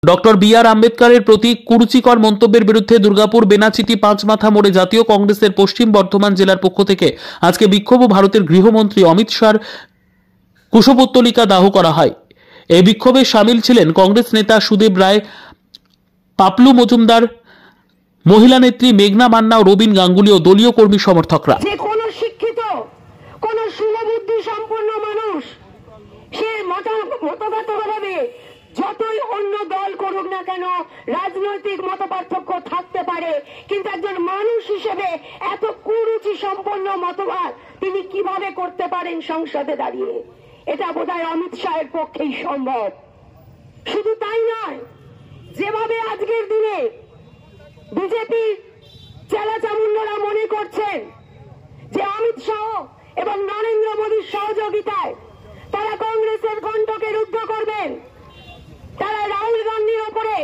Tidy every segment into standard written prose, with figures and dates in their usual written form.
Doctor B আর আম্বেদকরের প্রতি কুরুচিকর মন্তব্যের বিরুদ্ধে দুর্গাপুর বেনাচিটি পাঁচমাথা মোড়ে জাতীয় কংগ্রেসের পশ্চিম বর্ধমান জেলার পক্ষ থেকে আজকে বিক্ষোভ ও ভারতের গৃহমন্ত্রী অমিত শাহর কুশপুত্তলিকা দাহ করা হয়। এই বিক্ষোভে সামিল ছিলেন কংগ্রেস নেতা সুদেব রায়, পাপলু মজুমদার, মহিলা নেত্রী মেঘনা মান্না ও রবীন গাঙ্গুলি ও দলীয় কর্মী সমর্থকরা। যে কোন শিক্ষিত, কোন শুভবুদ্ধি সম্পন্ন মানুষ সে মতগতভাবে যতই অন্য দল করুক না কেন, রাজনৈতিক মতপার্থক্য থাকতে পারে, কিন্তু একজন মানুষ হিসেবে এত কুরুচি সম্পন্ন মতবাদ তিনি কিভাবে করতে পারেন সংসদে দাঁড়িয়ে? এটা বোধহয় অমিত শাহের পক্ষেই সম্ভব। শুধু তাই নয়, যেভাবে আজকের দিনে বিজেপির চেলা চামুন্ডরা মনে করছেন যে অমিত শাহ এবং নরেন্দ্র মোদীর সহযোগিতায় তারা কংগ্রেসের কণ্ঠকে রুদ্ধ করবেন, তারা রাহুল গান্ধীর ওপরে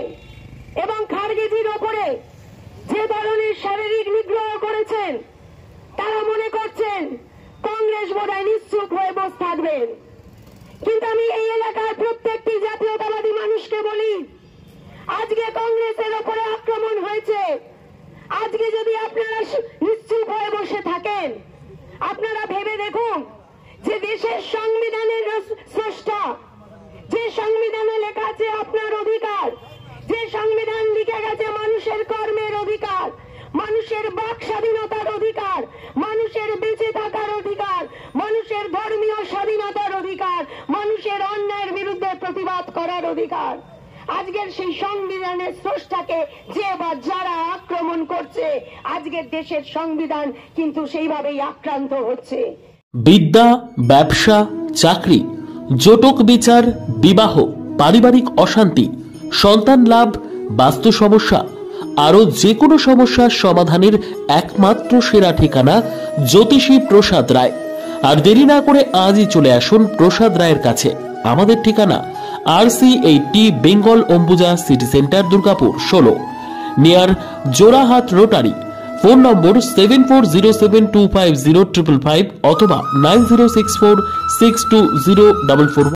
এবং খারগেজির ওপরে যে ধরনের শারীরিক নিগ্রহ করেছেন, তারা মনে করছেন কংগ্রেস বোধহয় নিশ্চুপ হয়ে বসে থাকবেন। কিন্তু আমি এই এলাকার প্রত্যেকটি জাতীয়তাবাদী মানুষকে বলি, আজকে কংগ্রেসের ওপরে আক্রমণ হয়েছে, আজকে যদি আপনারা নিশ্চুপ হয়ে বসে থাকেন, আপনারা ভেবে দেখুন যে দেশের সংবিধানের স্রষ্টা, যে সংবিধানে লেখা আছে আপনার অধিকার, যে সংবিধান লিখে গেছে মানুষের কর্মের অধিকার, মানুষের বাক স্বাধীনতার অধিকার, মানুষের বেঁচে থাকার অধিকার, মানুষের ধর্মীয় স্বাধীনতার অধিকার, মানুষের অন্যায়ের বিরুদ্ধে প্রতিবাদ করার অধিকার, আজকের সেই সংবিধানের স্রষ্টাকে যে বা যারা আক্রমণ করছে, আজকের দেশের সংবিধান কিন্তু সেইভাবেই আক্রান্ত হচ্ছে। বিদ্যা, ব্যবসা, চাকরি, জটক বিচার, বিবাহ, পারিবারিক অশান্তি, সন্তান লাভ, বাস্তু সমস্যা, আরো যে কোনো সমস্যার সমাধানের একমাত্র সেরা ঠিকানা জ্যোতিষী প্রসাদ রায়। আর দেরি না করে আজই চলে আসুন প্রসাদ রায়ের কাছে। আমাদের ঠিকানা RC80 Bengal Ambuja city centre, Durgapur 16, near Jorhat rotary. Phone নম্বর 7407250555 অথবা 9064620444।